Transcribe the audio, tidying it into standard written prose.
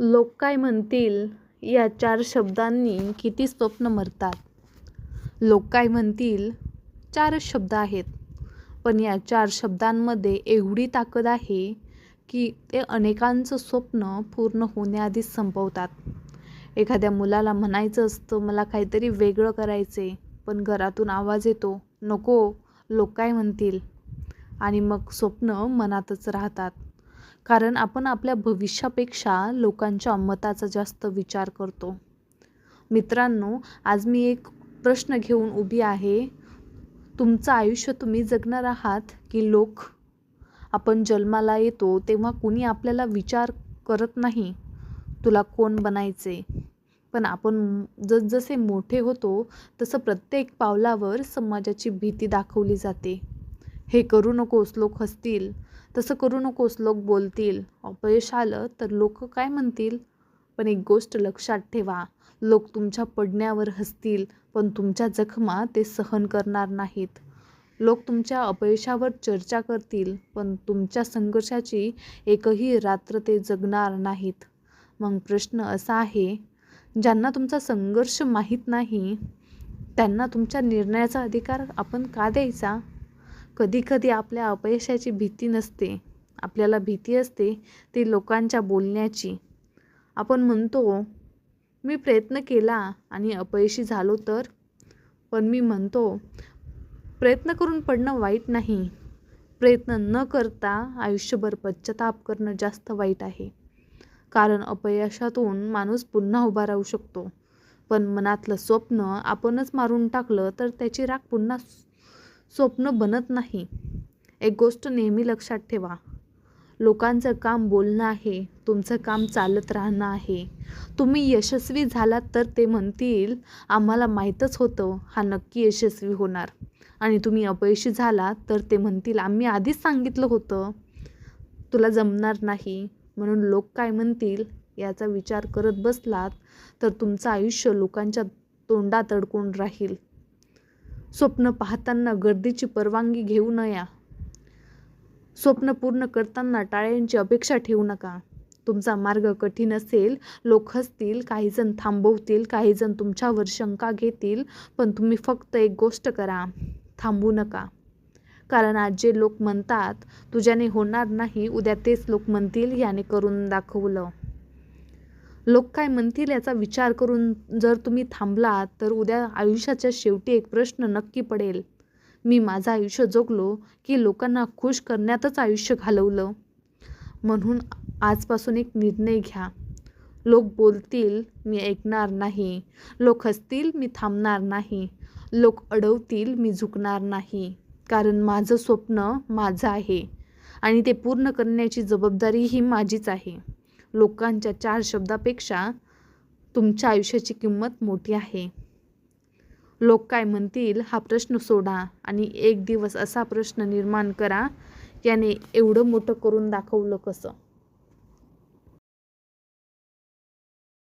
लोक काय म्हणतील या 4 शब्दांनी किती स्वप्न मरतात. लोक काय म्हणतील 4च शब्द आहेत, पण या 4 शब्दांमध्ये एवढी ताकद आहे की ते अनेकांचं स्वप्न पूर्ण होण्याआधीच संपवतात. एखाद्या मुलाला म्हणायचं असतं मला काहीतरी वेगळं करायचे, पण घरातून आवाज येतो नको, लोक काय म्हणतील, आणि मग स्वप्न मनातच राहतात. कारण आपण आपल्या भविष्यापेक्षा लोकांच्या मताचा जास्त विचार करतो. मित्रांनो, आज मी एक प्रश्न घेऊन उभी आहे. तुमचं आयुष्य तुम्ही जगणार आहात की लोक? आपण जन्माला येतो तेव्हा कुणी आपल्याला विचार करत नाही तुला कोण बनायचे, पण आपण जसजसे मोठे होतो तसं प्रत्येक पावलावर समाजाची भीती दाखवली जाते. हे करू नकोस, लोक हसतील. तसं करू नकोस, लोक बोलतील. अपयश आलं तर लोक काय म्हणतील. पण एक गोष्ट लक्षात ठेवा, लोक तुमच्या पडण्यावर हसतील, पण तुमच्या जखमा ते सहन करणार नाहीत. लोक तुमच्या अपयशावर चर्चा करतील, पण तुमच्या संघर्षाची एकही रात्र ते जगणार नाहीत. मग प्रश्न असा आहे, ज्यांना तुमचा संघर्ष माहीत नाही त्यांना तुमच्या निर्णयाचा अधिकार आपण का द्यायचा? कधीकधी आपल्या अपयशाची भीती नसते, आपल्याला भीती असते ती लोकांच्या बोलण्याची. आपण म्हणतो मी प्रयत्न केला आणि अपयशी झालो तर. पण मी म्हणतो प्रयत्न करून पडणं वाईट नाही, प्रयत्न न करता आयुष्यभर पश्चाताप करणं जास्त वाईट आहे. कारण अपयशातून माणूस पुन्हा उभा राहू शकतो, पण मनातलं स्वप्न आपणच मारून टाकलं तर त्याची राख पुन्हा स्वप्न बनत नाही. एक गोष्ट नेहमी लक्षात ठेवा, लोकांचं काम बोलणं आहे, तुमचं काम चालत राहणं आहे. तुम्ही यशस्वी झालात तर ते म्हणतील आम्हाला माहीतच होतं हा नक्की यशस्वी होणार, आणि तुम्ही अपयशी झालात तर ते म्हणतील आम्ही आधीच सांगितलं होतं तुला जमणार नाही. म्हणून लोक काय म्हणतील याचा विचार करत बसलात तर तुमचं आयुष्य लोकांच्या तोंडात अडकून राहील. स्वप्न पाहताना गर्दीची परवानगी घेऊ नया. स्वप्न पूर्ण करताना टाळ्यांची अपेक्षा ठेवू नका. तुमचा मार्ग कठीण असेल, लोक हसतील, काहीजण थांबवतील, काहीजण तुमच्यावर शंका घेतील, पण तुम्ही फक्त एक गोष्ट करा, थांबू नका. कारण आज जे लोक म्हणतात तुझ्याने होणार नाही, उद्या तेच लोक म्हणतील याने करून दाखवलं. लोक काय म्हणतील याचा विचार करून जर तुम्ही थांबलात तर उद्या आयुष्याच्या शेवटी एक प्रश्न नक्की पडेल, मी माझं आयुष्य जगलो की लोकांना खुश करण्यातच आयुष्य घालवलं. म्हणून आजपासून एक निर्णय घ्या, लोक बोलतील मी ऐकणार नाही, लोक हसतील मी थांबणार नाही, लोक अडवतील मी झुकणार नाही. कारण माझं स्वप्न माझं आहे आणि ते पूर्ण करण्याची जबाबदारी ही माझीच आहे. लोकांच्या 4 शब्दापेक्षा तुमच्या आयुष्याची किंमत मोठी आहे. लोक काय म्हणतील हा प्रश्न सोडा आणि एक दिवस असा प्रश्न निर्माण करा, याने एवढं मोठं करून दाखवलं कसं.